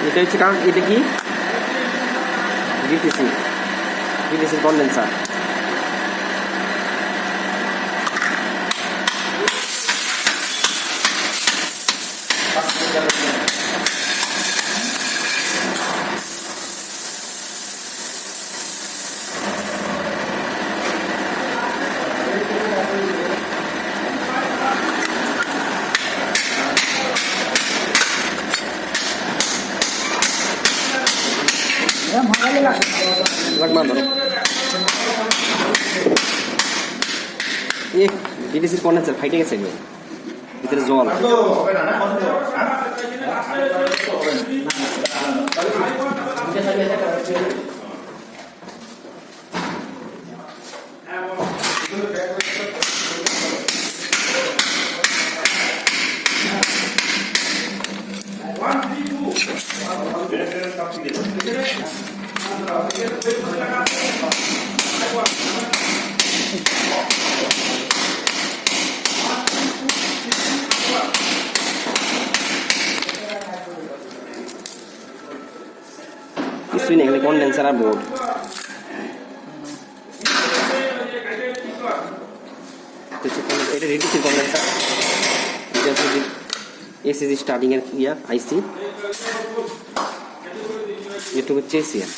এটা হচ্ছে কারণ এটা কি ডিটিসি কন্ডেন্সার। ডিটিসির কন্ডেন্সার ফাইটে গেছে ভিতরে জল। কিছুই নেই, এখানে কন্ডেন্সার আর বোর্ড। এটা ডিটিসির কন্ডেন্সার, এটা হচ্ছে এসএসডি স্টার্টিং এর আইসি, এটা হচ্ছে এসিএম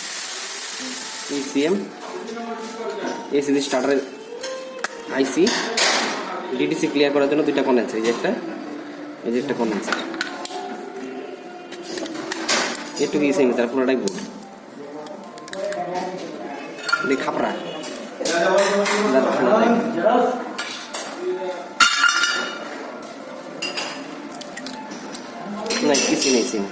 এসএসডি স্টার্টারের আইসি। ডিটিসি ক্লিয়ার করার জন্য দুইটা কন্ডেন্সার, এই যে একটা কন্ডেন্সার, এটুকু এসএম, তার পুরোটাই বোর্ড। খাপড়া না, কিছু নেই সিম।